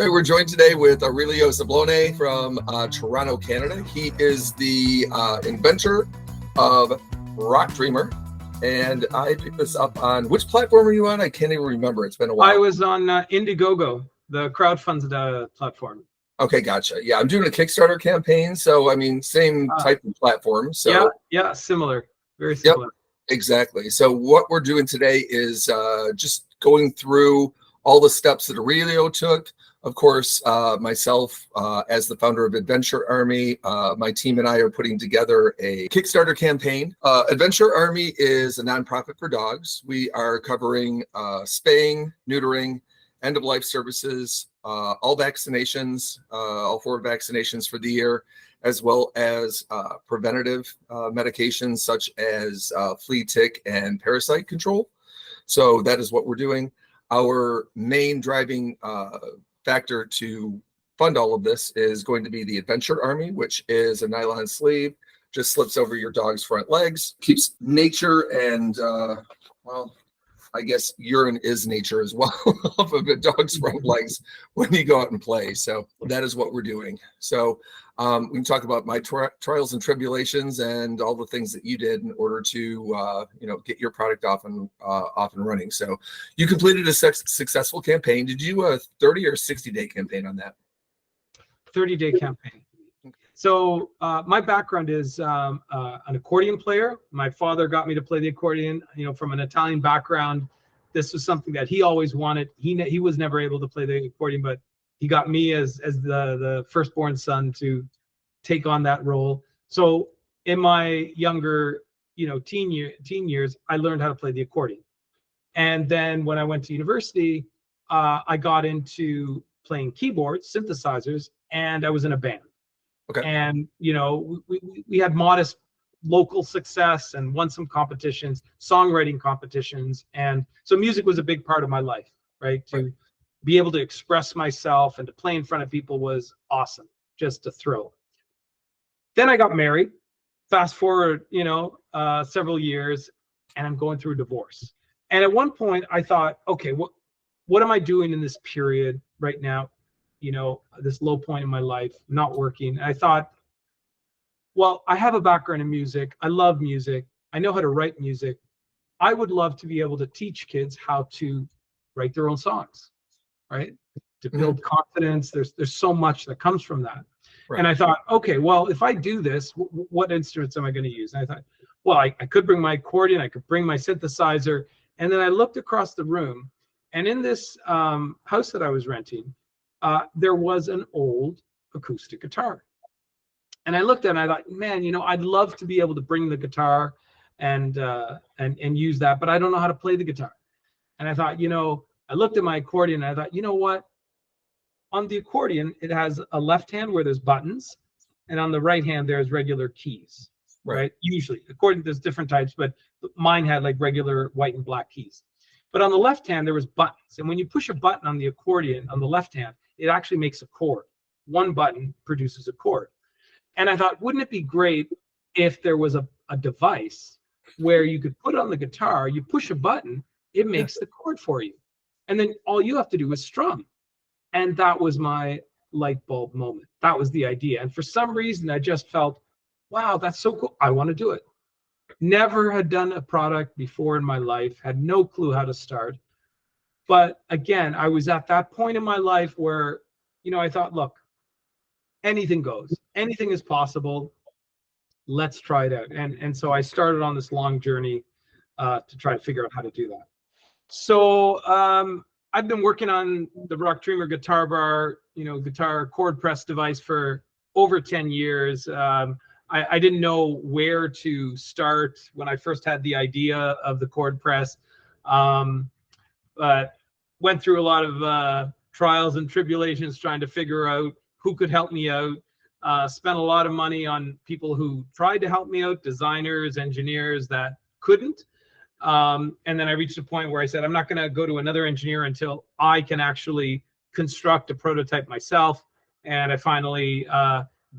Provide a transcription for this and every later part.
right, we're joined today with Aurelio Sublone from Toronto, Canada. He is the inventor of RockDreamer, and I picked this up on, which platform are you on? I can't even remember. It's been a while. I was on Indiegogo, the crowdfunding platform. Okay, gotcha. Yeah, I'm doing a Kickstarter campaign, so I mean, same type of platform. So yeah, similar, very similar. Yep, exactly. So what we're doing today is just going through all the steps that Aurelio took. Of course, myself, as the founder of Adventure Army, my team and I are putting together a Kickstarter campaign. Adventure Army is a nonprofit for dogs. We are covering spaying, neutering, end-of-life services, all vaccinations, all 4 vaccinations for the year, as well as preventative medications such as flea, tick, and parasite control. So that is what we're doing. Our main driving factor to fund all of this is going to be the Adventure Army, which is a nylon sleeve, just slips over your dog's front legs, keeps nature and, well, I guess urine is nature as well off of a dog's front legs when you go out and play. So that is what we're doing. So we can talk about my trials and tribulations and all the things that you did in order to, get your product off and running. So you completed a successful campaign. Did you do a 30 or 60-day campaign on that? 30-day campaign. So my background is an accordion player. My father got me to play the accordion, from an Italian background. This was something that he always wanted. He was never able to play the accordion, but he got me as the firstborn son to take on that role. So in my younger, teen years, I learned how to play the accordion. And then when I went to university, I got into playing keyboards, synthesizers, and I was in a band. Okay. And we had modest local success and won some competitions, songwriting competitions, and so music was a big part of my life. Right, to be able to express myself and to play in front of people was awesome, just a thrill. Then I got married. Fast forward, several years, and I'm going through a divorce. And at one point, I thought, okay, what am I doing in this period right now? This low point in my life, not working. And I thought, well, I have a background in music. I love music. I know how to write music. I would love to be able to teach kids how to write their own songs, right? To build confidence. There's so much that comes from that. Right. And I thought, okay, well, if I do this, what instruments am I going to use? And I thought, well, I could bring my accordion. I could bring my synthesizer. And then I looked across the room, and in this house that I was renting, there was an old acoustic guitar. And I looked at it and I thought, man, I'd love to be able to bring the guitar and use that, but I don't know how to play the guitar. And I thought, I looked at my accordion and I thought, you know what? On the accordion, it has a left hand where there's buttons, and on the right hand, there's regular keys, right? Usually, according to there's different types, but mine had like regular white and black keys. But on the left hand, there was buttons. And when you push a button on the accordion on the left hand, it actually makes a chord. One button produces a chord. And I thought, wouldn't it be great if there was a device where you could put on the guitar, you push a button, it makes the chord for you. And then all you have to do is strum. And that was my light bulb moment. That was the idea. And for some reason, I just felt, wow, that's so cool. I want to do it. Never had done a product before in my life, had no clue how to start. But again, I was at that point in my life where, I thought, look, anything goes. Anything is possible. Let's try it out. And so I started on this long journey to try to figure out how to do that. So I've been working on the RockDreamer Guitar Bar, guitar chord press device for over 10 years. I didn't know where to start when I first had the idea of the chord press, but went through a lot of trials and tribulations trying to figure out who could help me out. Spent a lot of money on people who tried to help me out, designers, engineers that couldn't. And then I reached a point where I said, I'm not going to go to another engineer until I can actually construct a prototype myself. And I finally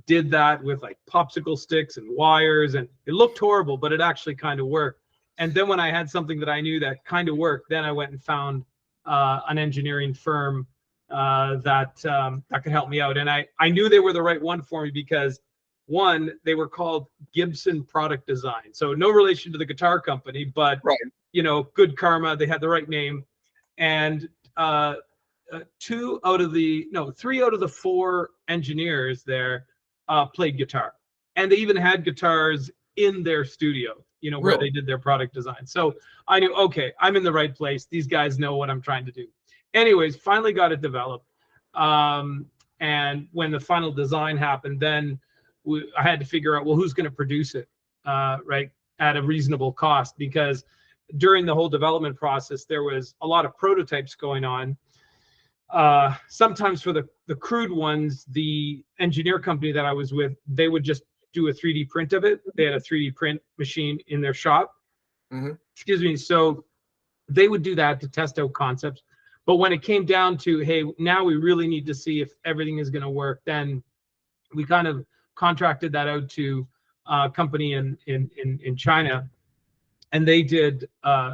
did that with like popsicle sticks and wires, and it looked horrible, but it actually kind of worked. And then when I had something that I knew that kind of worked, then I went and found an engineering firm that could help me out. And I knew they were the right one for me because, one, they were called Gibson Product Design. So no relation to the guitar company, but Right. you know, good karma. They had the right name. And 3 out of the 4 engineers there played guitar, and they even had guitars in their studio, you know, where Really? they did their product design. So I knew, okay, I'm in the right place. These guys know what I'm trying to do. Anyways, finally got it developed. And when the final design happened, then I had to figure out, well, who's going to produce it, right, at a reasonable cost, because during the whole development process, there was a lot of prototypes going on. Sometimes for the crude ones, the engineer company that I was with, they would just do a 3D print of it. They had a 3D print machine in their shop. Excuse me. So they would do that to test out concepts. But when it came down to, hey, now we really need to see if everything is going to work, then we kind of contracted that out to a company in China, and they did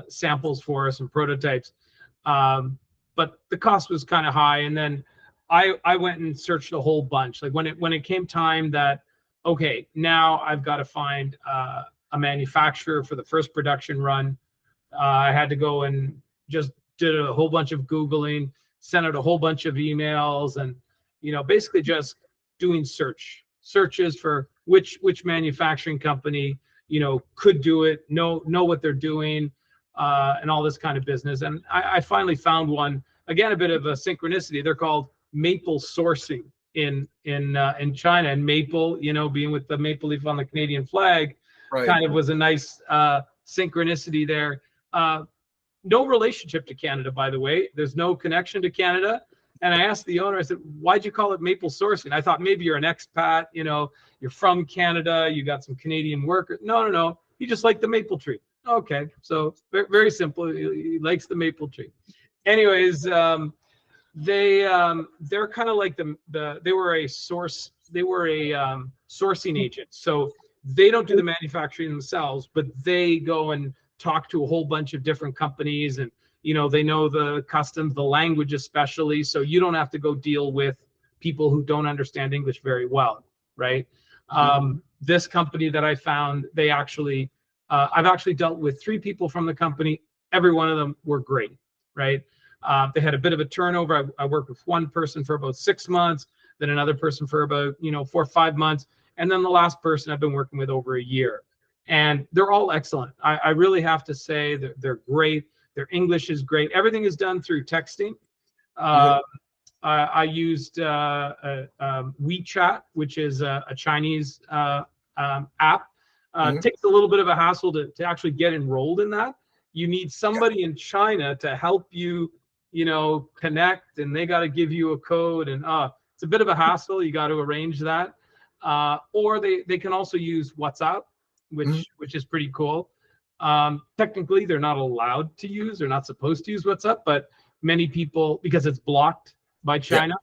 samples for us and prototypes. But the cost was kind of high. And then I went and searched a whole bunch. Like when it came time that, okay, now I've got to find a manufacturer for the first production run, I had to go and just did a whole bunch of Googling, sent out a whole bunch of emails, and, you know, basically just doing searches for which manufacturing company, you know, could do it, know what they're doing, and all this kind of business. And I finally found one. Again, a bit of a synchronicity. They're called Maple Sourcing in China, and maple, you know, being with the maple leaf on the Canadian flag, Right. kind of was a nice synchronicity there. No relationship to Canada, by the way. There's no connection to Canada. And I asked the owner, I said, why'd you call it Maple Sourcing? I thought maybe you're an expat, you know, you're from Canada, you got some Canadian workers. No. He just liked the maple tree. Okay, so very simple. He likes the maple tree. Anyways, they're kind of like they were a sourcing agent. So they don't do the manufacturing themselves, but they go and talk to a whole bunch of different companies, and, you know, they know the customs, the language especially, so you don't have to go deal with people who don't understand English very well, right? This company that I found, they actually, I've actually dealt with 3 people from the company. Every one of them were great, right? They had a bit of a turnover. I worked with one person for about 6 months, then another person for about, 4 or 5 months, and then the last person I've been working with over a year. And they're all excellent. I really have to say that they're great. Their English is great. Everything is done through texting. I used WeChat, which is a Chinese app. Takes a little bit of a hassle to actually get enrolled in that. You need somebody in China to help you, connect, and they got to give you a code, and it's a bit of a hassle. You got to arrange that. Or they can also use WhatsApp, which is pretty cool. Technically, they're not allowed to use, they're not supposed to use WhatsApp, but many people, because it's blocked by China,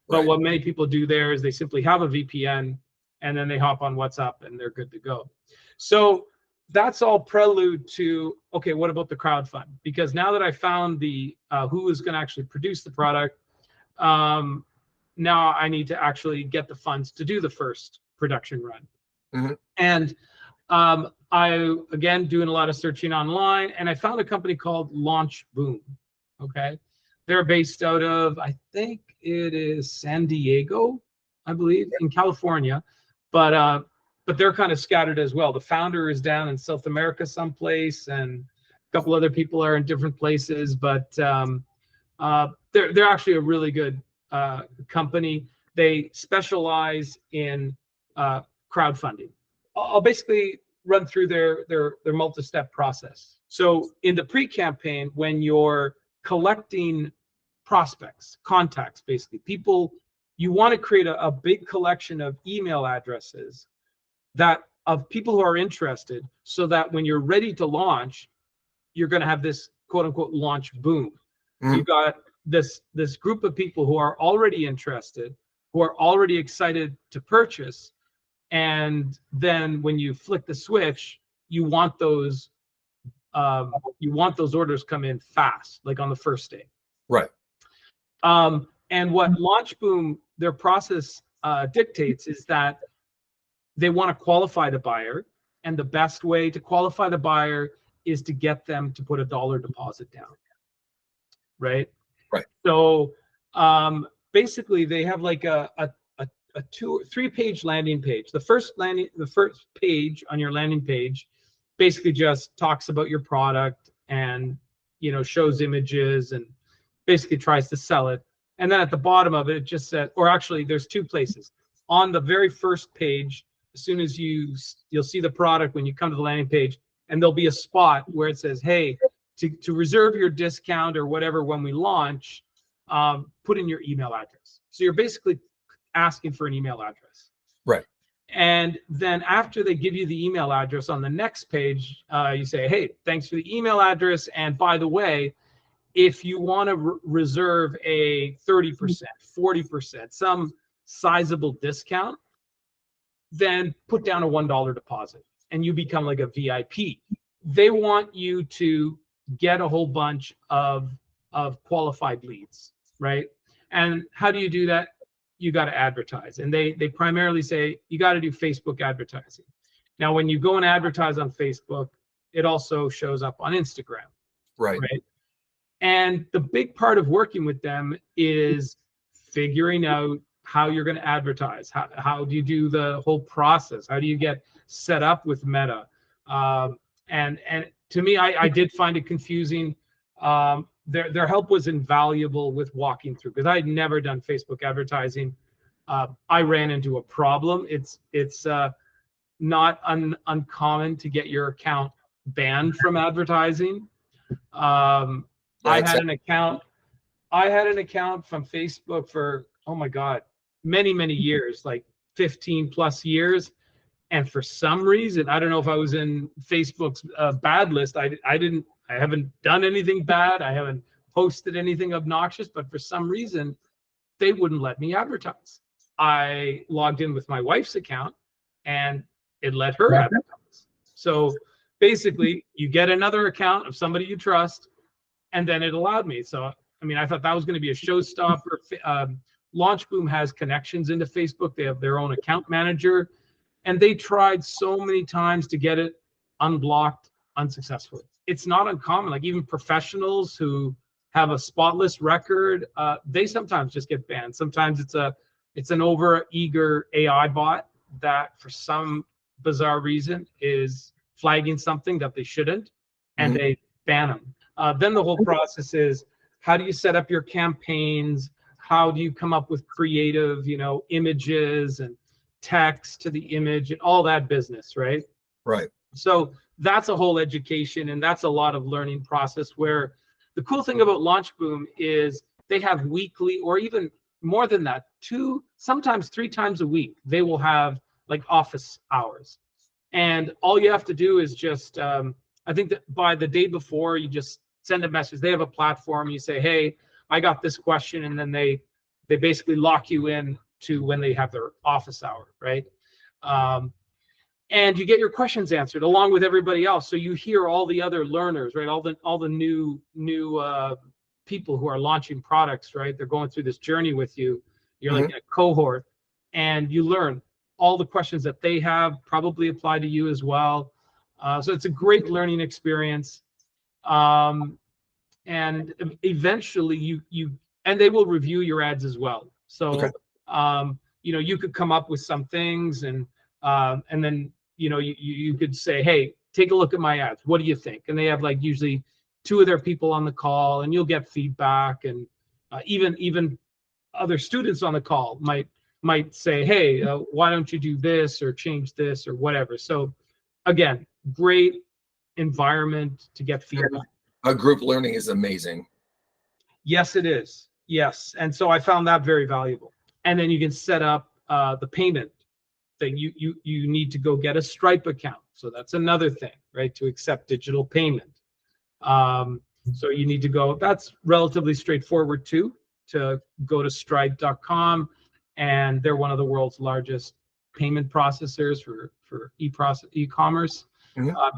but what many people do there is they simply have a VPN, and then they hop on WhatsApp and they're good to go. So that's all prelude to, okay, what about the crowdfund? Because now that I found the who is going to actually produce the product, now I need to actually get the funds to do the first production run. And I, again, doing a lot of searching online, and I found a company called Launch Boom. Okay. They're based out of, I think it is San Diego, I believe, in California, but they're kind of scattered as well. The founder is down in South America someplace, and a couple other people are in different places, but they're actually a really good company. They specialize in crowdfunding. I'll basically run through their multi-step process. So in the pre-campaign, when you're collecting prospects, contacts, basically people, you want to create a big collection of email addresses of people who are interested, so that when you're ready to launch, you're going to have this quote unquote launch boom. You've got this group of people who are already interested, who are already excited to purchase, and then when you flick the switch, you want those orders come in fast, like on the first day. Right. And what LaunchBoom, their process dictates is that they want to qualify the buyer, and the best way to qualify the buyer is to get them to put $1 deposit down, right? Right. So basically, they have like a 2 or 3 page landing page. The first page on your landing page basically just talks about your product and, you know, shows images and basically tries to sell it. And then at the bottom of it, it just said, or actually there's 2 places. On the very first page, as soon as you'll see the product when you come to the landing page, and there'll be a spot where it says, hey, to reserve your discount or whatever when we launch, put in your email address. So you're basically asking for an email address. Right. And then after they give you the email address on the next page, you say, hey, thanks for the email address. And by the way, if you want to reserve a 30%, 40%, some sizable discount, then put down a $1 deposit and you become like a VIP. They want you to get a whole bunch of qualified leads, right? And how do you do that? You got to advertise. And they primarily say you got to do Facebook advertising. Now, when you go and advertise on Facebook, it also shows up on Instagram. Right. And the big part of working with them is figuring out how you're going to advertise. How do you do the whole process? How do you get set up with Meta? And to me, I did find it confusing. Their help was invaluable with walking through, because I had never done Facebook advertising. I ran into a problem. It's not uncommon to get your account banned from advertising. I had an account from Facebook for, oh my God, many years, like 15 plus years. And for some reason, I don't know if I was in Facebook's bad list. I haven't done anything bad. I haven't posted anything obnoxious, but for some reason, they wouldn't let me advertise. I logged in with my wife's account and it let her advertise. So basically, you get another account of somebody you trust, and then it allowed me. So, I mean, I thought that was going to be a showstopper. LaunchBoom has connections into Facebook. They have their own account manager, and they tried so many times to get it unblocked unsuccessfully. It's not uncommon. Like even professionals who have a spotless record, they sometimes just get banned. Sometimes it's an over-eager AI bot that for some bizarre reason is flagging something that they shouldn't, and they ban them. Then the whole process is, how do you set up your campaigns? How do you come up with creative, images and text to the image and all that business, right? Right. So that's a whole education, and that's a lot of learning process, where the cool thing about LaunchBoom is they have weekly, or even more than that, 2, sometimes 3 times a week, they will have like office hours. And all you have to do is just, I think that by the day before, you just send a message. They have a platform. You say, hey, I got this question. And then they basically lock you in to when they have their office hour, right? And you get your questions answered along with everybody else. So you hear all the other learners, right? All the new people who are launching products, right? They're going through this journey with you. You're like in a cohort, and you learn all the questions that they have probably apply to you as well. So it's a great learning experience. And eventually and they will review your ads as well. So, you could come up with some things, and then, you could say, hey, take a look at my ads. What do you think? And they have like usually 2 of their people on the call, and you'll get feedback. And even other students on the call might say, hey, why don't you do this or change this or whatever. So again, great environment to get feedback. A group learning is amazing. Yes, it is. Yes. And so I found that very valuable. And then you can set up the payment thing. You need to go get a Stripe account. So that's another thing, right? To accept digital payment. So you need to go, that's relatively straightforward too, to go to stripe.com, and they're one of the world's largest payment processors for e-commerce.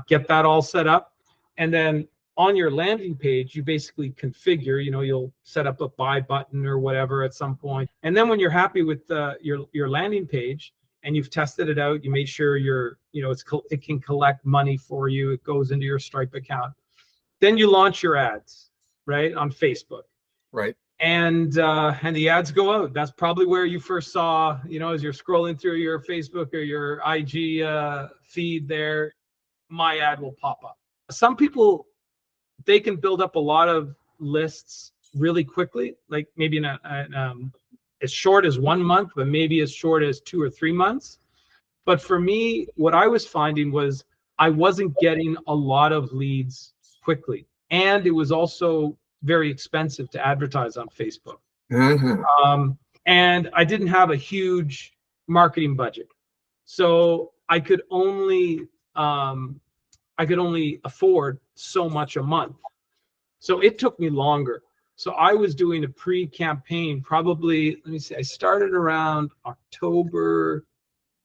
Get that all set up. And then on your landing page, you basically configure, you'll set up a buy button or whatever at some point. And then when you're happy with your landing page and you've tested it out, you made sure it can collect money for you. It goes into your Stripe account. Then you launch your ads, right, on Facebook. Right. And the ads go out. That's probably where you first saw, as you're scrolling through your Facebook or your IG feed there, my ad will pop up. Some people, they can build up a lot of lists really quickly, like maybe as short as 1 month, but maybe as short as 2 or 3 months. But for me, what I was finding was I wasn't getting a lot of leads quickly. And it was also very expensive to advertise on Facebook. Mm-hmm. And I didn't have a huge marketing budget. So I could only afford so much a month. So it took me longer. So I was doing a pre-campaign, probably, let me see, I started around October.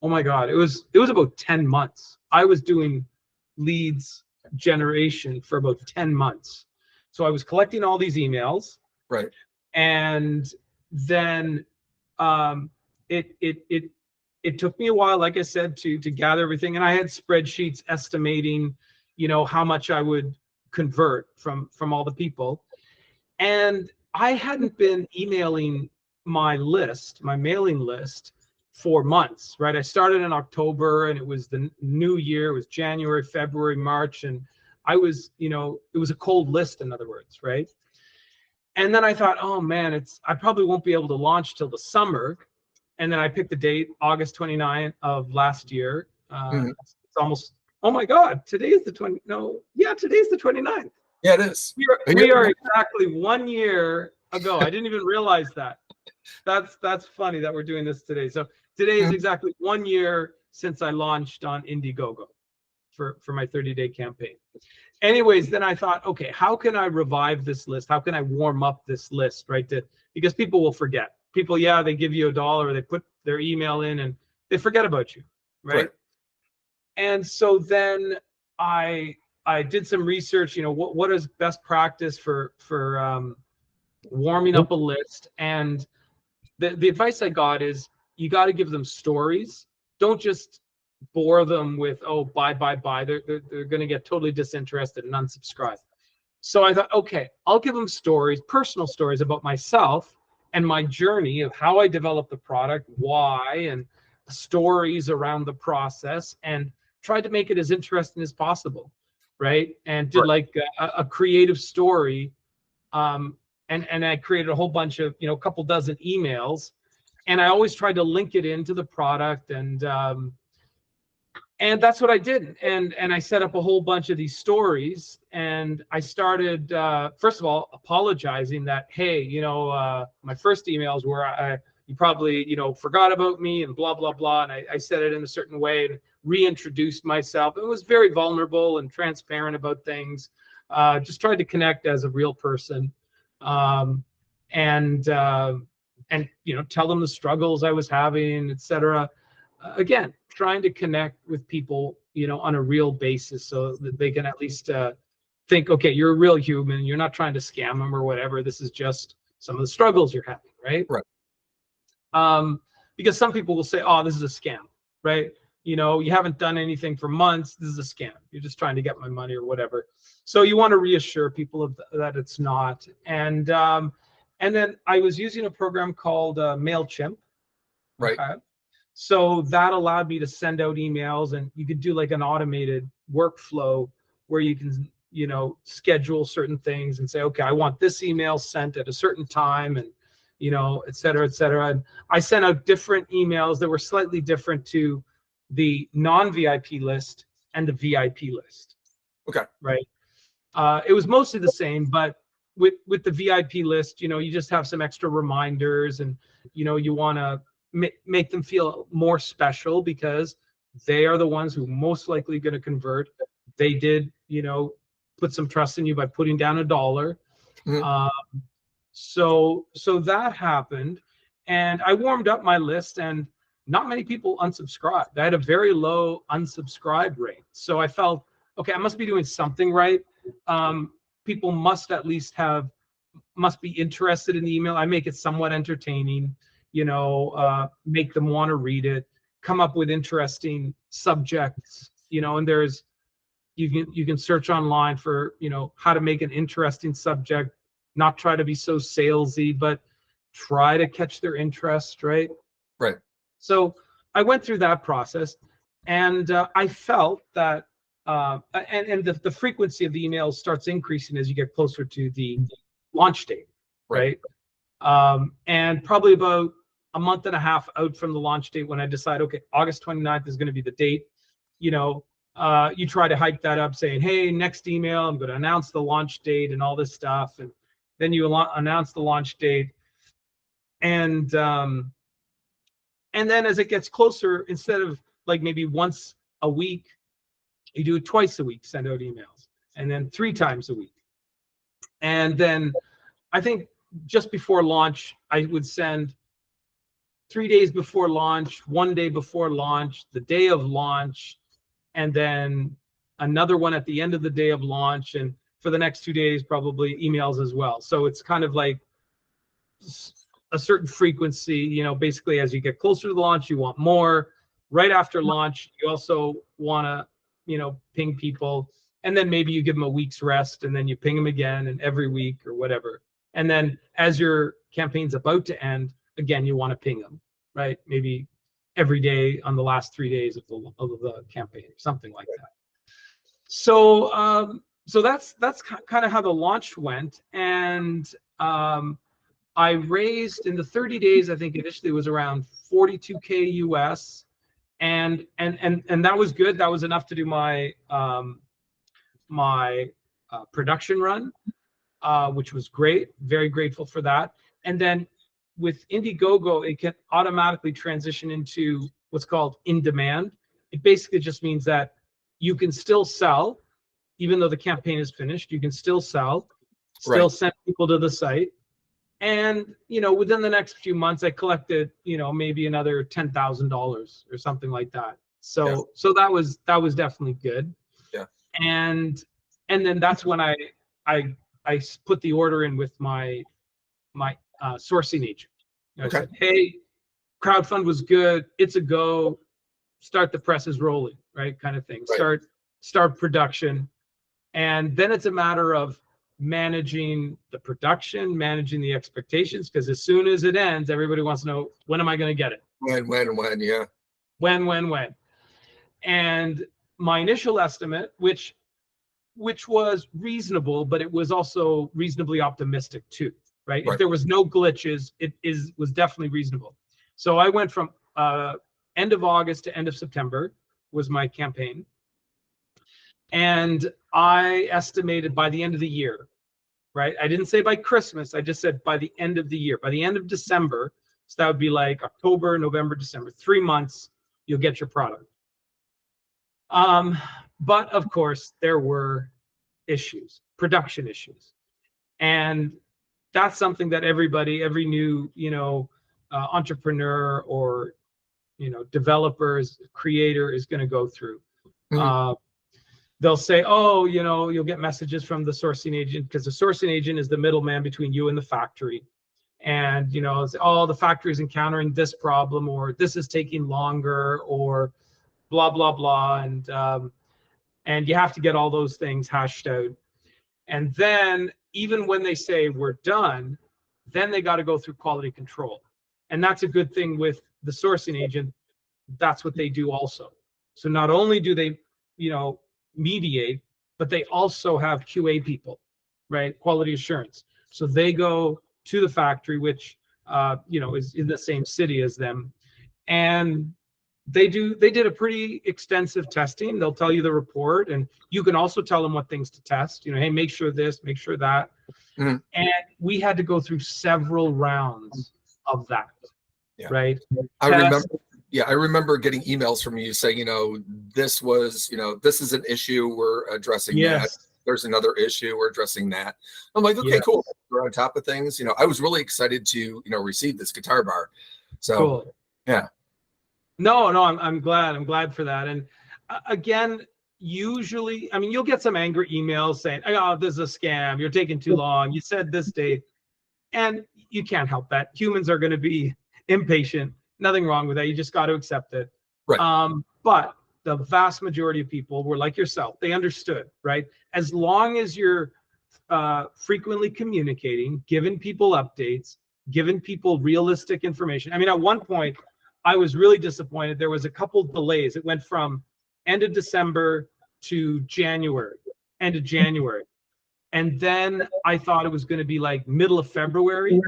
Oh my God, it was about 10 months. I was doing leads generation for about 10 months. So I was collecting all these emails. Right. And then it took me a while, like I said, to gather everything. And I had spreadsheets estimating, how much I would convert from all the people. And I hadn't been emailing my mailing list for months, right? I started in October and it was the new year. It was January, February, March. And I was, it was a cold list, in other words, right? And then I thought, oh man, I probably won't be able to launch till the summer. And then I picked the date, August 29th of last year. It's almost, oh my God, today is the 20, no, yeah, today's the 29th. Yeah, it is. We are exactly 1 year ago. I didn't even realize that. That's funny that we're doing this today. So today is exactly 1 year since I launched on Indiegogo for my 30-day campaign. Anyways, then I thought, okay, how can I revive this list? How can I warm up this list, right? Because people will forget. People, yeah, they give you $1, they put their email in and they forget about you, right? And so then I did some research, what is best practice for warming up a list. And the advice I got is you got to give them stories. Don't just bore them with, oh, buy. They're going to get totally disinterested and unsubscribe. So I thought, okay, I'll give them stories, personal stories about myself and my journey of how I developed the product, why, and stories around the process, and tried to make it as interesting as possible, right? And did like a creative story. And I created a whole bunch of, a couple dozen emails, and I always tried to link it into the product, and that's what I did. And I set up a whole bunch of these stories, and I started, first of all, apologizing that, hey, my first emails were, you probably, forgot about me and blah, blah, blah. And I said it in a certain way and reintroduced myself. It was very vulnerable and transparent about things. Just tried to connect as a real person. And tell them the struggles I was having, etc. Again, trying to connect with people, on a real basis, so that they can at least think, okay, you're a real human. You're not trying to scam them or whatever. This is just some of the struggles you're having, right? Right. Because some people will say, oh, this is a scam, right? You haven't done anything for months. This is a scam. You're just trying to get my money or whatever. So you want to reassure people that it's not. And then I was using a program called MailChimp. Right. So that allowed me to send out emails, and you could do like an automated workflow where you can, schedule certain things and say, okay, I want this email sent at a certain time, and, et cetera, et cetera. And I sent out different emails that were slightly different to the non-VIP list and the VIP list. Okay. Right. It was mostly the same, but with the VIP list, you just have some extra reminders, and, you want to make them feel more special because they are the ones who most likely going to convert. They did, put some trust in you by putting down $1. So that happened, and I warmed up my list, and not many people unsubscribed. I had a very low unsubscribe rate. So I felt, okay, I must be doing something right. people must be interested in the email. I make it somewhat entertaining, make them want to read it, come up with interesting subjects, and you can search online for, how to make an interesting subject, not try to be so salesy, but try to catch their interest, right? Right. So I went through that process, and I felt that, and the frequency of the emails starts increasing as you get closer to the launch date, right? And probably about a month and a half out from the launch date, when I decide, okay, August 29th is going to be the date, you try to hype that up saying, hey, next email, I'm going to announce the launch date and all this stuff. And then you announce the launch date. And then as it gets closer, instead of like maybe once a week, you do it twice a week, send out emails, and then 3 times a week. And then I think just before launch, I would send 3 days before launch, 1 day before launch, the day of launch, and then another one at the end of the day of launch. And for the next 2 days, probably emails as well. So it's kind of like a certain frequency, basically as you get closer to the launch, you want more. Right after launch, you also want to, ping people. And then maybe you give them a week's rest, and then you ping them again, and every week or whatever. And then as your campaign's about to end, again, you want to ping them, right? Maybe every day on the last 3 days of the campaign, or something like that. So that's kind of how the launch went. And I raised in the 30 days, I think initially it was around 42K US, and that was good. That was enough to do my production run, which was great. Very grateful for that. And then with Indiegogo, it can automatically transition into what's called in demand. It basically just means that you can still sell, even though the campaign is finished. You can still sell, still send people to the site. And, within the next few months, I collected, maybe another $10,000 or something like that. So that was definitely good. Yeah. And then that's when I put the order in with my sourcing agent. I said, hey, crowdfund was good. It's a go. Start the presses rolling, right? Kind of thing. Start production. And then it's a matter of managing the production, managing the expectations, because as soon as it ends, everybody wants to know, when am I going to get it? When, yeah. When. And my initial estimate, which was reasonable, but it was also reasonably optimistic too, right? If there was no glitches, it was definitely reasonable. So I went from end of August to end of September was my campaign. And I estimated by the end of the year, right? I didn't say by Christmas. I just said by the end of the year, by the end of December. So that would be like October, November, December, 3 months, you'll get your product. But of course, there were issues, production issues. And that's something that every new, entrepreneur or, developers, creator is going to go through. They'll say, oh, you'll get messages from the sourcing agent, because the sourcing agent is the middleman between you and the factory. And, oh, the factory is encountering this problem, or this is taking longer, or blah, blah, blah. And you have to get all those things hashed out. And then even when they say we're done, then they got to go through quality control. And that's a good thing with the sourcing agent. That's what they do also. So not only do they, mediate, but they also have QA people, right? Quality assurance. So they go to the factory, which is in the same city as them, and they did a pretty extensive testing. They'll tell you the report, and you can also tell them what things to test. Hey, make sure this, make sure that. And we had to go through several rounds of that, right? I remember getting emails from you saying, this was, this is an issue, we're addressing that. There's another issue, we're addressing that. I'm like, okay, cool. We're on top of things. I was really excited to, receive this guitar bar. So, cool. Yeah. No, I'm glad. I'm glad for that. And again, usually, I mean, you'll get some angry emails saying, oh, this is a scam. You're taking too long. You said this date. And you can't help that. Humans are going to be impatient. Nothing wrong with that. You just got to accept it. Right. But the vast majority of people were like yourself. They understood, right? As long as you're frequently communicating, giving people updates, giving people realistic information. I mean, at one point, I was really disappointed. There was a couple delays. It went from end of December to January, end of January. And then I thought it was going to be like middle of February.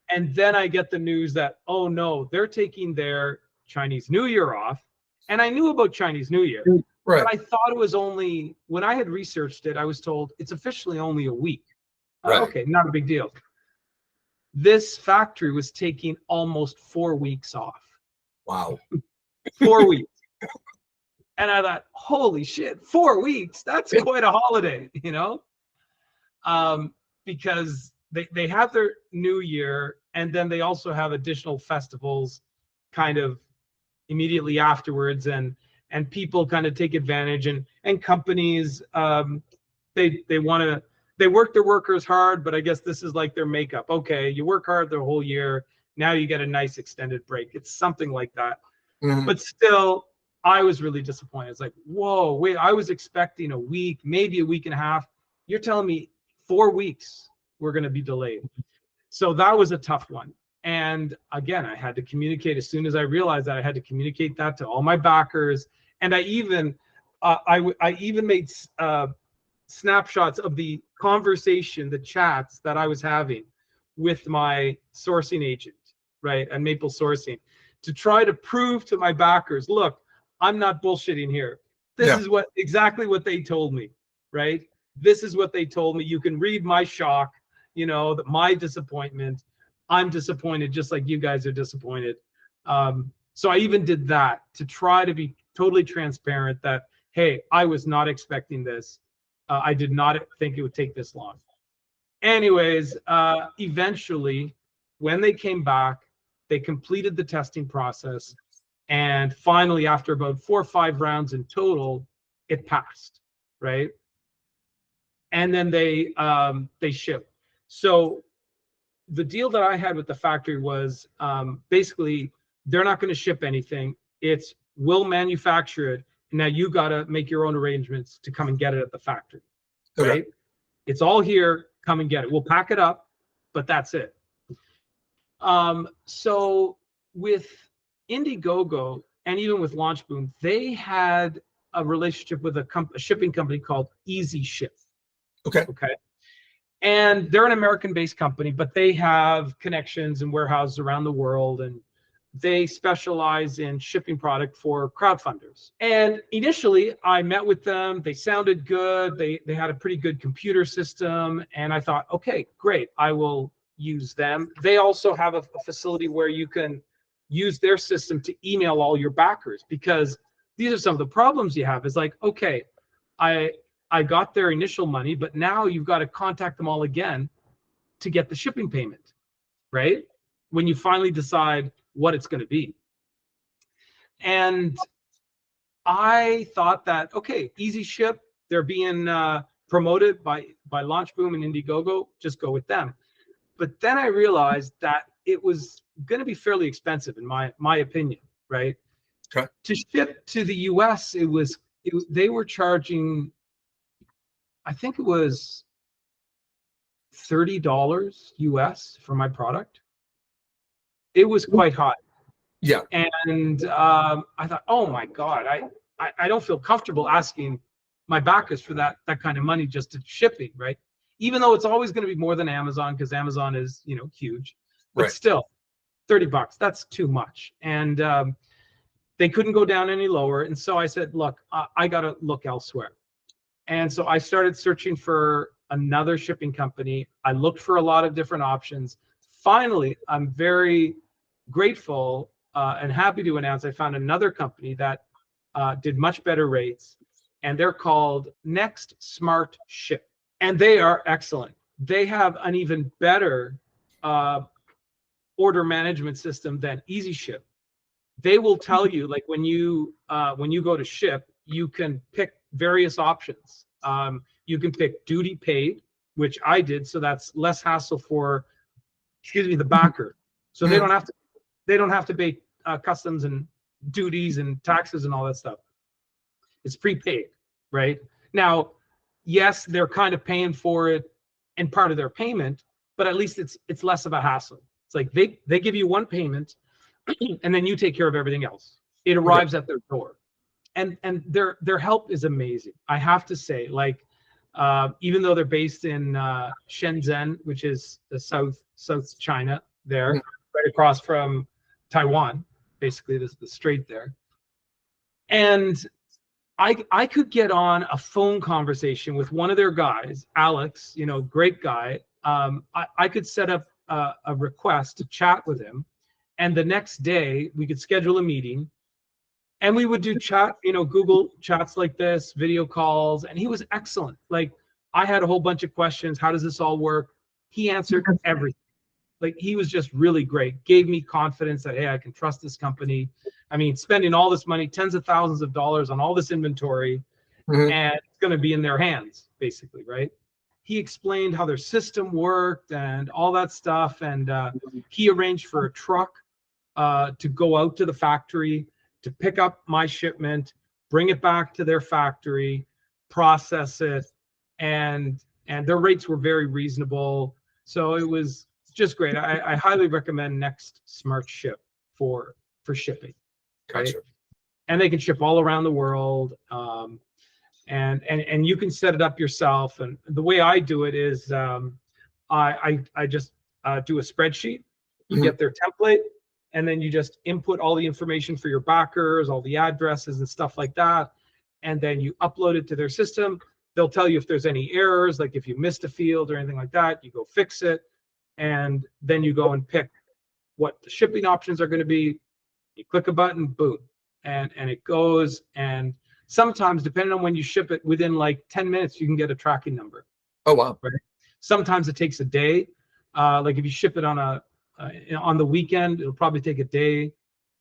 And then I get the news that, oh no, they're taking their Chinese New Year off. And I knew about Chinese New Year, Right. but I thought it was only, when I had researched it, I was told it's officially only a week. Right. Okay, not a big deal. This factory was taking almost 4 weeks off. Wow. 4 weeks. And I thought, holy shit, 4 weeks? That's quite a holiday, you know? Because they have their New Year, and then they also have additional festivals kind of immediately afterwards, and people kind of take advantage, and companies, they work their workers hard, but I guess this is like their makeup. Okay, you work hard the whole year, now you get a nice extended break. It's something like that. Mhm. But still, I was really disappointed. It's like, whoa, wait, I was expecting a week, maybe a week and a half. You're telling me 4 weeks we're going to be delayed. So that was a tough one. And again, I had to communicate. As soon as I realized that, I had to communicate that to all my backers. And I even made snapshots of the conversation, the chats that I was having with my sourcing agent, right, and Maple Sourcing, to try to prove to my backers, look, I'm not bullshitting here. This is exactly what they told me, right? This is what they told me. You can read my shock, you know, my disappointment. I'm disappointed just like you guys are disappointed. So I even did that to try to be totally transparent that, hey, I was not expecting this. I did not think it would take this long. Anyways, eventually, when they came back, they completed the testing process. And finally, after about 4 or 5 rounds in total, it passed, right? And then they shipped. So the deal that I had with the factory was basically they're not going to ship anything. It's we'll manufacture it. And now you got to make your own arrangements to come and get it at the factory, right? It's all here. Come and get it. We'll pack it up, but that's it. So with Indiegogo and even with LaunchBoom, they had a relationship with a shipping company called Easy Ship. Okay. And they're an American-based company, but they have connections and warehouses around the world, and they specialize in shipping product for crowdfunders. And initially, I met with them. They sounded good. They had a pretty good computer system, and I thought, okay, great, I will use them. They also have a facility where you can use their system to email all your backers, because these are some of the problems you have. Is like, okay, I got their initial money, but now you've got to contact them all again to get the shipping payment, right? When you finally decide what it's going to be. And I thought that, okay, Easy Ship, they're being promoted by LaunchBoom and Indiegogo, just go with them. But then I realized that it was going to be fairly expensive, in my opinion, right? Okay. To ship to the US, they were charging, I think it was $30 US for my product. It was quite high. Yeah. And I thought, oh my God, I don't feel comfortable asking my backers for that kind of money just to shipping, right? Even though it's always going to be more than Amazon, because Amazon is, you know, huge, but still $30, that's too much. And they couldn't go down any lower. And so I said, look, I got to look elsewhere. And so I started searching for another shipping company. I looked for a lot of different options. Finally, I'm very grateful and happy to announce I found another company that did much better rates, and they're called Next Smart Ship, and they are excellent. They have an even better order management system than Easy Ship. They will tell you, like, when you go to ship, you can pick various options. You can pick duty paid, which I did, so that's less hassle for, excuse me, the backer. So they don't have to pay customs and duties and taxes and all that stuff. It's prepaid, right? Now, yes, they're kind of paying for it and part of their payment, but at least it's less of a hassle. It's like they give you one payment and then you take care of everything else. It arrives at their door. And their help is amazing. I have to say, like, even though they're based in Shenzhen, which is the South China there, right across from Taiwan, basically the strait there. And I could get on a phone conversation with one of their guys, Alex, great guy. I could set up a request to chat with him. And the next day we could schedule a meeting and we would do chat, Google chats like this, video calls. And he was excellent. Like, I had a whole bunch of questions. How does this all work? He answered everything. Like, he was just really great. Gave me confidence that, hey, I can trust this company. I mean, spending all this money, tens of thousands of dollars on all this inventory, and it's going to be in their hands, basically, right? He explained how their system worked and all that stuff. And he arranged for a truck to go out to the factory to pick up my shipment, bring it back to their factory, process it, and their rates were very reasonable. So it was just great. I highly recommend Next Smart Ship for shipping. Right? Gotcha. And they can ship all around the world. And you can set it up yourself. And the way I do it is I just do a spreadsheet. You get their template, and then you just input all the information for your backers, all the addresses and stuff like that. And then you upload it to their system. They'll tell you if there's any errors, like if you missed a field or anything like that, you go fix it. And then you go and pick what the shipping options are going to be. You click a button, boom, and it goes. And sometimes, depending on when you ship it, within like 10 minutes, you can get a tracking number. Oh, wow. Right? Sometimes it takes a day. Like if you ship it on the weekend, it'll probably take a day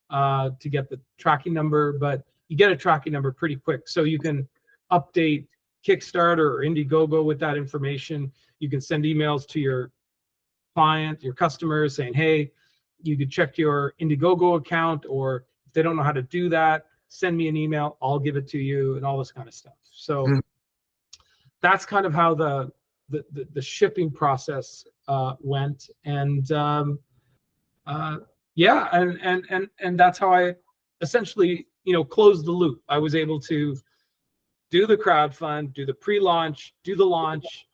to get the tracking number, but you get a tracking number pretty quick. So you can update Kickstarter or Indiegogo with that information. You can send emails to your client, your customers, saying, hey, you could check your Indiegogo account, or if they don't know how to do that, send me an email, I'll give it to you, and all this kind of stuff. So that's kind of how the shipping process went. And yeah, and that's how I essentially, closed the loop. I was able to do the crowdfund, do the pre-launch, do the launch,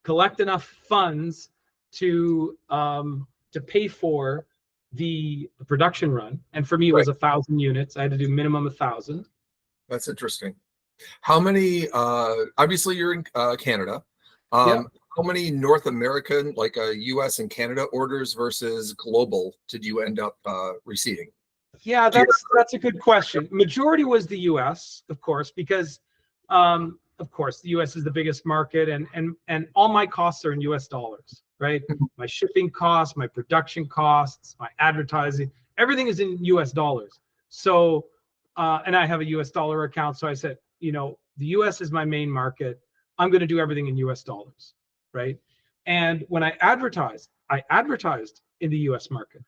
collect enough funds to pay for the production run. And for me, it was 1,000 units. I had to do minimum 1,000. That's interesting. How many, obviously you're in Canada. How many North American, like US and Canada orders versus global did you end up receiving? Yeah, that's a good question. Majority was the US, of course, because of course the US is the biggest market, and all my costs are in US dollars, right? My shipping costs, my production costs, my advertising, everything is in US dollars. So and I have a US dollar account, so I said, the US is my main market. I'm going to do everything in US dollars, right? And when I advertised in the US market,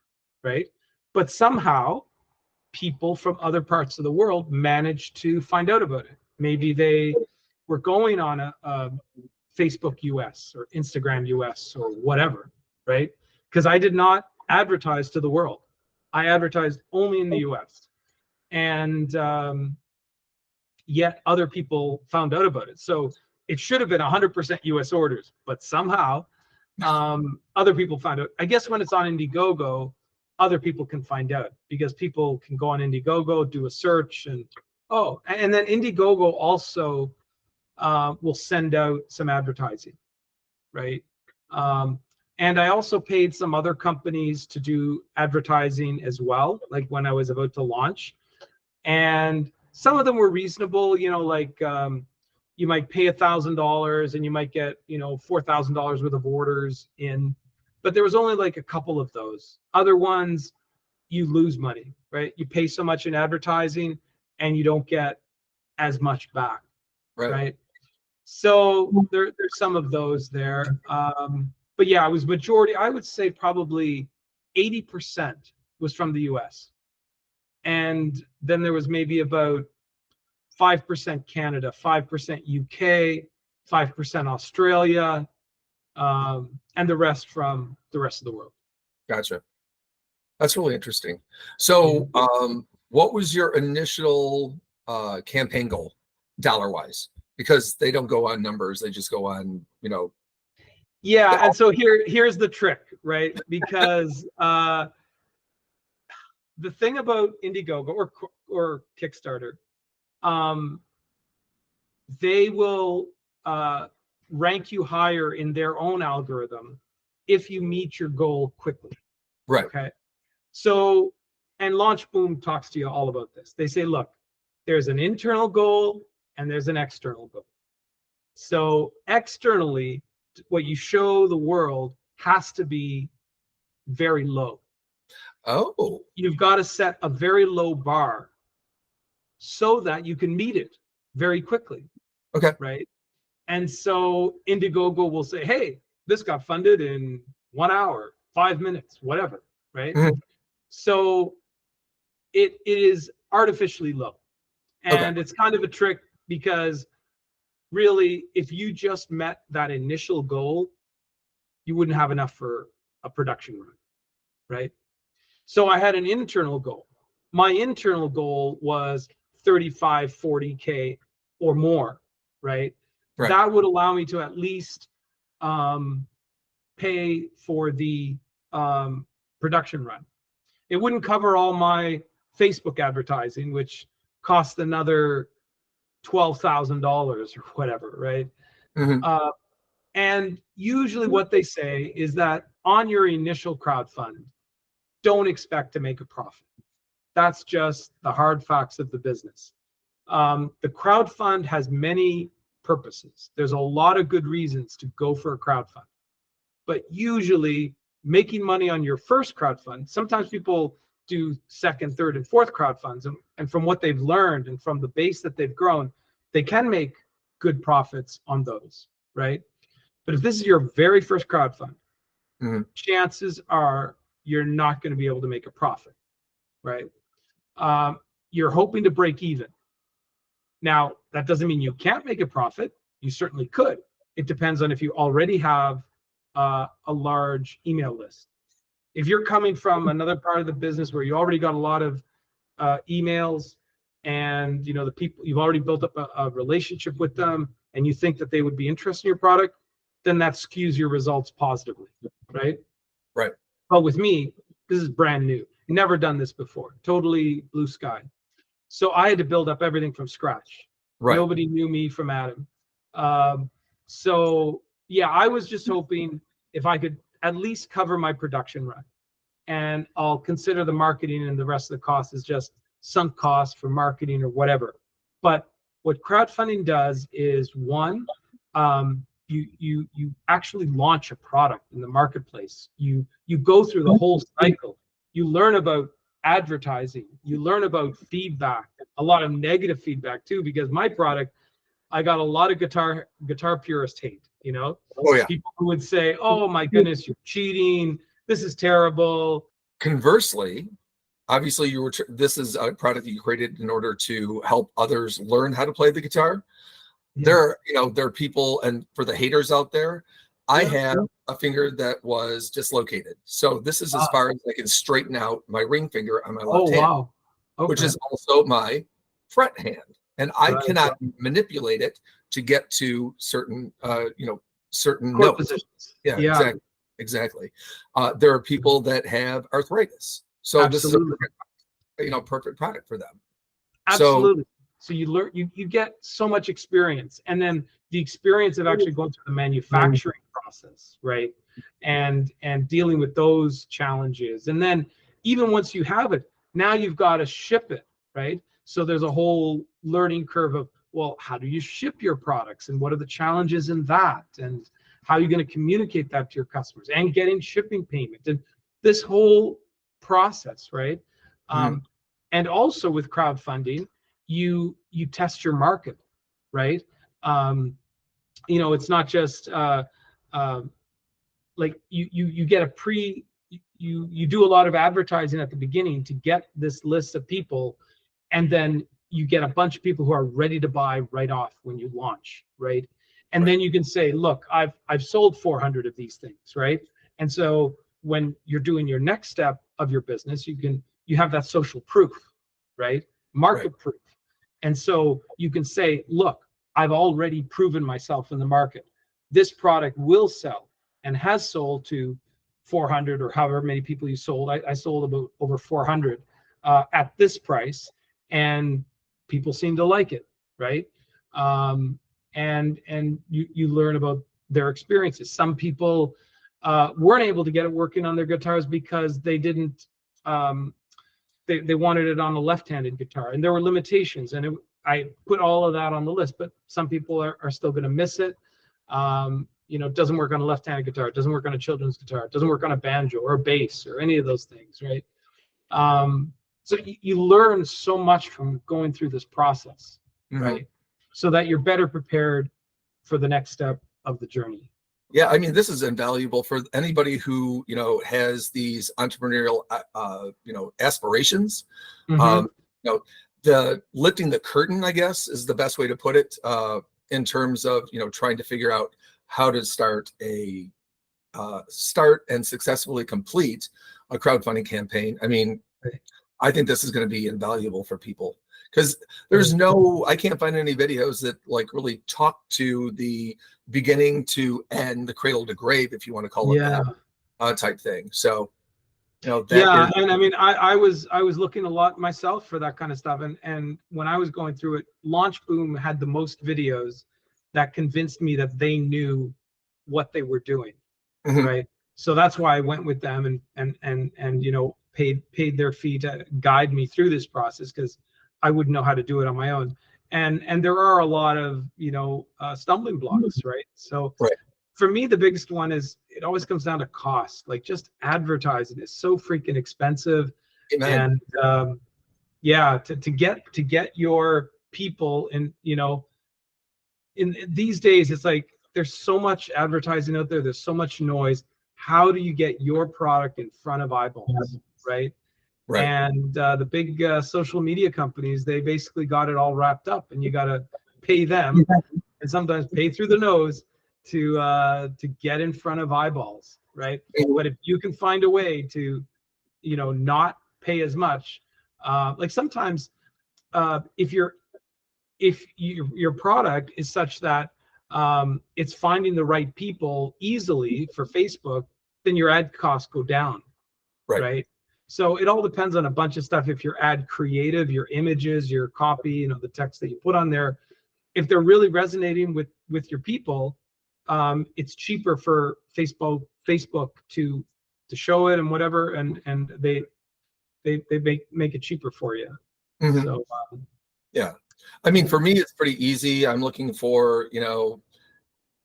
right? But somehow people from other parts of the world managed to find out about it. Maybe they were going on a Facebook US or Instagram US or whatever, right? Because I did not advertise to the world. I advertised only in the US. And yet other people found out about it. So it should have been 100% US orders, but somehow other people found out. I guess when it's on Indiegogo, other people can find out, because people can go on Indiegogo, do a search, and then Indiegogo also will send out some advertising, right? And I also paid some other companies to do advertising as well, like when I was about to launch. And some of them were reasonable, like you might pay $1,000 and you might get, $4,000 worth of orders in, but there was only like a couple of those. Other ones, you lose money, right? You pay so much in advertising and you don't get as much back. right? So there's some of those there. But yeah, it was majority, I would say probably 80% was from the US. And then there was maybe about 5% Canada, 5% UK, 5% Australia, and the rest from the rest of the world. Gotcha. That's really interesting. So, what was your initial campaign goal, dollar-wise? Because they don't go on numbers; they just go on, Yeah, and so here's the trick, right? Because the thing about Indiegogo or Kickstarter, they will rank you higher in their own algorithm if you meet your goal quickly. Right. Okay. So, and LaunchBoom talks to you all about this. They say, look, there's an internal goal and there's an external goal. So externally, what you show the world has to be very low. Oh. You've got to set a very low bar so that you can meet it very quickly. Okay. Right. And so Indiegogo will say, hey, this got funded in 1 hour, 5 minutes, whatever. Right. Mm-hmm. So it is artificially low. And it's kind of a trick because really, if you just met that initial goal, you wouldn't have enough for a production run, right? So I had an internal goal. My internal goal was 35, 40K or more, right? That would allow me to at least pay for the production run. It wouldn't cover all my Facebook advertising, which cost another $12,000 or whatever, right? Mm-hmm. And usually what they say is that on your initial crowdfund, don't expect to make a profit. That's just the hard facts of the business. The crowdfund has many purposes. There's a lot of good reasons to go for a crowdfund. But usually making money on your first crowdfund, sometimes people do second, third, and fourth crowdfunds. And from what they've learned and from the base that they've grown, they can make good profits on those, right? But if this is your very first crowdfund, chances are you're not going to be able to make a profit, right? You're hoping to break even. Now, that doesn't mean you can't make a profit. You certainly could. It depends on if you already have a large email list. If you're coming from another part of the business where you already got a lot of emails and the people, you've already built up a relationship with them and you think that they would be interested in your product, then that skews your results positively, right? Right. But with me, this is brand new. Never done this before. Totally blue sky. So I had to build up everything from scratch. Right. Nobody knew me from Adam. So yeah, I was just hoping if I could at least cover my production run, and I'll consider the marketing and the rest of the cost is just sunk costs for marketing or whatever. But what crowdfunding does is one, you actually launch a product in the marketplace. You go through the whole cycle. You learn about advertising. You learn about feedback, a lot of negative feedback too, because my product, I got a lot of guitar purist hate, Oh yeah. People who would say, oh my goodness, you're cheating. This is terrible. Conversely, obviously this is a product that you created in order to help others learn how to play the guitar. Yeah. There are people, and for the haters out there, I have a finger that was dislocated. So this is as far as I can straighten out my ring finger on my left hand, wow. Okay. Which is also my fret hand. And I cannot manipulate it to get to certain, certain chord notes. Positions. Yeah. Exactly. There are people that have arthritis. So Absolutely. This is a perfect product for them. Absolutely. So you learn, you get so much experience, and then the experience of actually going through the manufacturing process, right? And dealing with those challenges. And then even once you have it, now you've got to ship it, right? So there's a whole learning curve of, well, how do you ship your products and what are the challenges in that? And how are you going to communicate that to your customers and getting shipping payment and this whole process, right? And also with crowdfunding, you test your market, right? You know, it's not just like you get a you do a lot of advertising at the beginning to get this list of people, and then you get a bunch of people who are ready to buy right off when you launch, right? And then you can say, look, I've sold 400 of these things, right? And so when you're doing your next step of your business, you have that social proof, right? Market proof. And so you can say, look, I've already proven myself in the market. This product will sell and has sold to 400 or however many people you sold. I sold about over 400 at this price, and people seem to like it, right? And you learn about their experiences. Some people weren't able to get it working on their guitars because they didn't they wanted it on a left-handed guitar, and there were limitations, and I put all of that on the list. But some people are still going to miss it. You know, it doesn't work on a left-handed guitar, it doesn't work on a children's guitar, it doesn't work on a banjo or a bass or any of those things, right? So you learn so much from going through this process, right? So that you're better prepared for the next step of the journey. Yeah, I mean, this is invaluable for anybody who, you know, has these entrepreneurial, you know, aspirations. You know, the lifting the curtain, I guess, is the best way to put it, in terms of, you know, trying to figure out how to start and successfully complete a crowdfunding campaign. I mean, I think this is going to be invaluable for people, because there's I can't find any videos that like really talk to the beginning to end, the cradle to grave, if you want to call it that, type thing. So, you know, and I mean, I was looking a lot myself for that kind of stuff, and when I was going through it, Launch Boom had the most videos that convinced me that they knew what they were doing, right? So that's why I went with them and you know, paid their fee to guide me through this process, because I wouldn't know how to do it on my own. And there are a lot of, you know, stumbling blocks, right? So for me, the biggest one is it always comes down to cost. Like, just advertising is so freaking expensive. And yeah, to get your people in, you know, in these days, it's like there's so much advertising out there, there's so much noise. How do you get your product in front of eyeballs, right? And the big social media companies, they basically got it all wrapped up, and you got to pay them, and sometimes pay through the nose to get in front of eyeballs, right? But if you can find a way to, you know, not pay as much, like sometimes if your product is such that it's finding the right people easily for Facebook, then your ad costs go down, right? So it all depends on a bunch of stuff. If your ad creative, your images, your copy, you know, the text that you put on there, if they're really resonating with your people, it's cheaper for Facebook to show it and whatever, and they make it cheaper for you. So yeah, I mean, for me, it's pretty easy. I'm looking for, you know,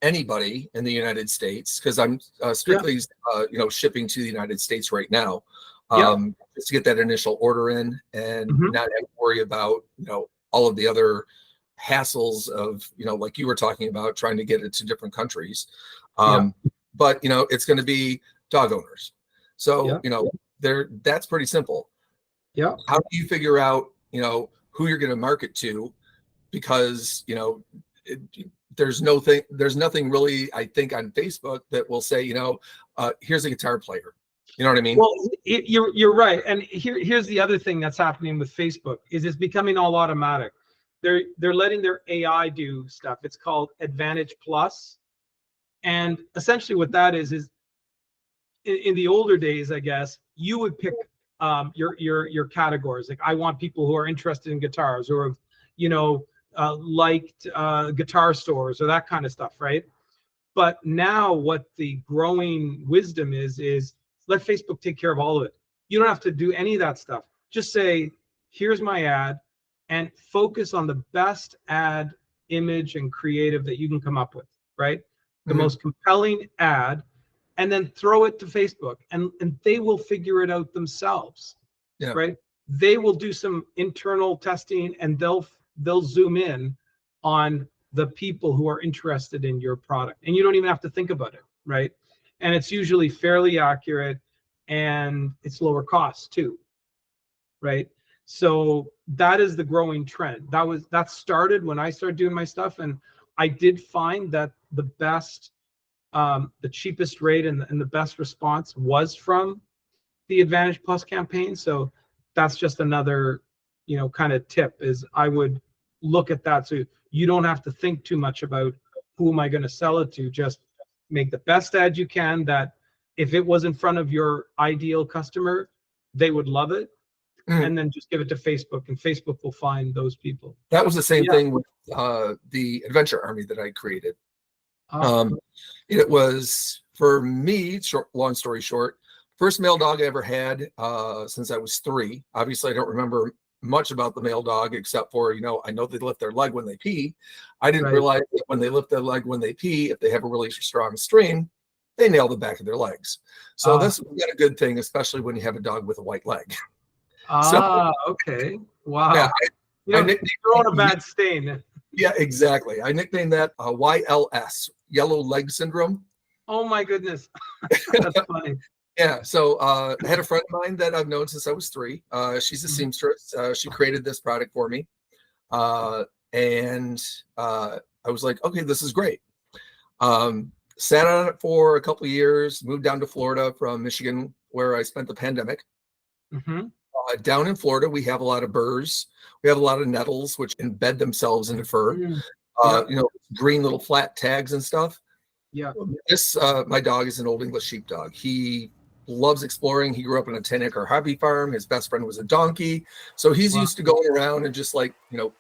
anybody in the United States, because I'm strictly you know, shipping to the United States right now, just to get that initial order in, and not have to worry about, you know, all of the other hassles of, you know, like you were talking about, trying to get it to different countries. But, you know, it's going to be dog owners. So, you know, that's pretty simple. How do you figure out, you know, who you're going to market to? Because, you know, there's nothing really, I think, on Facebook that will say, you know, here's a guitar player. You know what I mean? Well, you're right. And here's the other thing that's happening with Facebook is it's becoming all automatic. They're letting their AI do stuff. It's called Advantage Plus. And essentially what that is in the older days, I guess, you would pick your categories. Like, I want people who are interested in guitars, or, you know, liked guitar stores or that kind of stuff, right? But now what the growing wisdom is let Facebook take care of all of it. You don't have to do any of that stuff. Just say, here's my ad, and focus on the best ad, image, and creative that you can come up with, right? The most compelling ad, and then throw it to Facebook, and they will figure it out themselves, right? They will do some internal testing, and they'll zoom in on the people who are interested in your product, and you don't even have to think about it, right? And it's usually fairly accurate, and it's lower cost too, right? So that is the growing trend. That started when I started doing my stuff, and I did find that the best, the cheapest rate and the best response was from the Advantage Plus campaign. So that's just another, kind of tip, is I would look at that. So you don't have to think too much about who am I going to sell it to. Just make the best ad you can, that if it was in front of your ideal customer, they would love it. And then just give it to Facebook, and Facebook will find those people. That was the same thing with the Adventure Army that I created. It was, for me, long story short, first male dog I ever had since I was 3. Obviously, I don't remember much about the male dog except for, I know they lift their leg when they pee. I didn't realize that when they lift their leg when they pee, if they have a really strong strain, they nail the back of their legs. So that's not a good thing, especially when you have a dog with a white leg. Okay. Wow. Yeah, you're throwing a bad stain. Yeah, exactly. I nicknamed that YLS, yellow leg syndrome. Oh my goodness. That's funny. Yeah, so I had a friend of mine that I've known since I was 3. She's a seamstress. She created this product for me. And I was like, okay, this is great. Sat on it for a couple of years, moved down to Florida from Michigan, where I spent the pandemic. Down in Florida, we have a lot of burrs. We have a lot of nettles, which embed themselves into fur. Green little flat tags and stuff. Yeah. My dog is an Old English sheepdog. He loves exploring. He grew up on a 10-acre hobby farm. His best friend was a donkey. So he's used to going around and just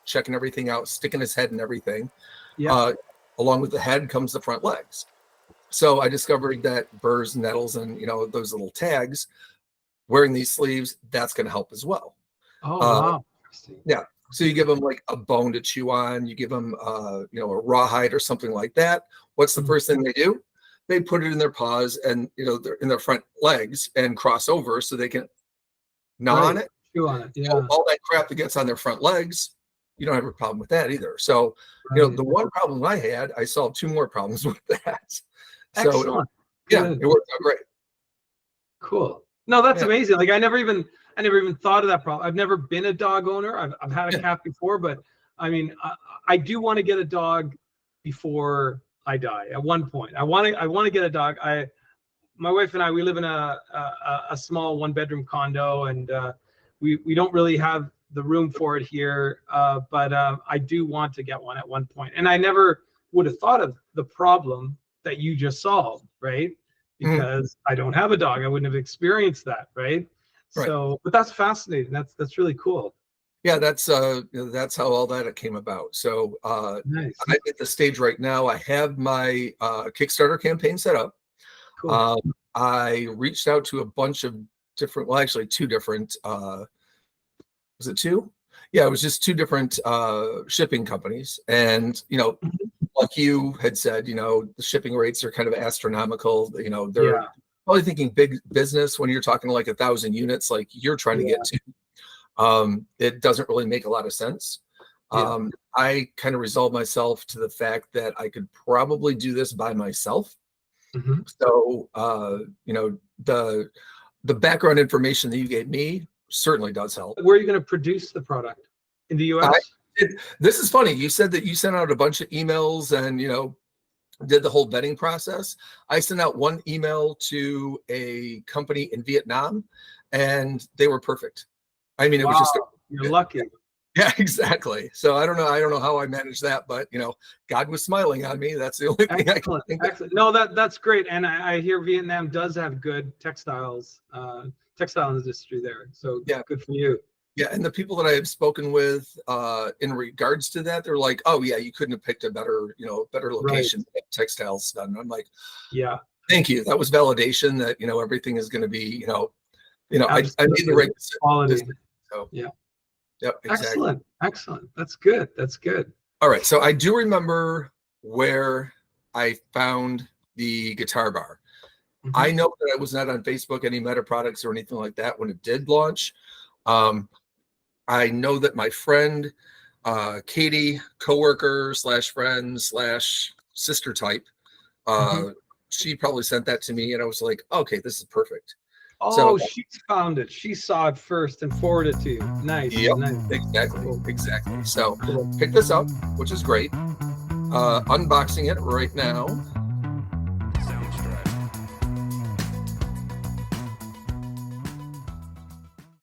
checking everything out, sticking his head in everything. Yeah. Along with the head comes the front legs. So I discovered that burrs, nettles, and those little tags, wearing these sleeves, that's going to help as well. Oh, wow. Yeah. So you give them like a bone to chew on. You give them, a rawhide or something like that. What's the first thing they do? They put it in their paws and, they're in their front legs and cross over so they can gnaw on it. Chew on it. Yeah. All that crap that gets on their front legs, you don't have a problem with that either. So, the one problem I had, I solved 2 more problems with that. Excellent. So, it worked out great. Cool. No, that's amazing. Like I never even thought of that problem. I've never been a dog owner. I've had a cat before, but I mean, I do want to get a dog before I die. At one point, I want to get a dog. My wife and I, we live in a small 1-bedroom condo, and we don't really have the room for it here. But I do want to get one at one point, and I never would have thought of the problem that you just solved, right? Because I don't have a dog. I wouldn't have experienced that, right? So, but that's fascinating. That's really cool. Yeah, that's how all that came about. So nice. I'm at the stage right now. I have my Kickstarter campaign set up. Cool. I reached out to a bunch of different, well, actually 2 different, was it 2? Yeah, it was just 2 different shipping companies. And, like you had said, the shipping rates are kind of astronomical. They're probably thinking big business when you're talking like 1,000 units, like you're trying to get to. It doesn't really make a lot of sense. I kind of resolved myself to the fact that I could probably do this by myself. So, the background information that you gave me certainly does help. Where are you going to produce the product? In the US? This is funny. You said that you sent out a bunch of emails and, did the whole vetting process. I sent out one email to a company in Vietnam and they were perfect. I mean, it was just, you're lucky. Yeah, exactly. So I don't know how I managed that, but God was smiling on me. That's the only thing I can think of. Excellent. No, that's great. And I hear Vietnam does have good textile industry there. So yeah, good for you. Yeah, and the people that I have spoken with in regards to that, they're like, "Oh yeah, you couldn't have picked a better location to get textiles done." And I'm like, "Yeah, thank you. That was validation that everything is going to be I made the right quality." So yeah, yep, exactly. Excellent. That's good. All right, so I do remember where I found the guitar bar. I know that I was not on Facebook, any Meta products or anything like that when it did launch. I know that my friend Katie, coworker slash friend slash sister type, she probably sent that to me, and I was like, okay, this is perfect. Oh, she found it. She saw it first and forwarded it to you. Nice. Yep, Nice. exactly, Cool. exactly. So Cool. pick this up, which is great. Unboxing it right now.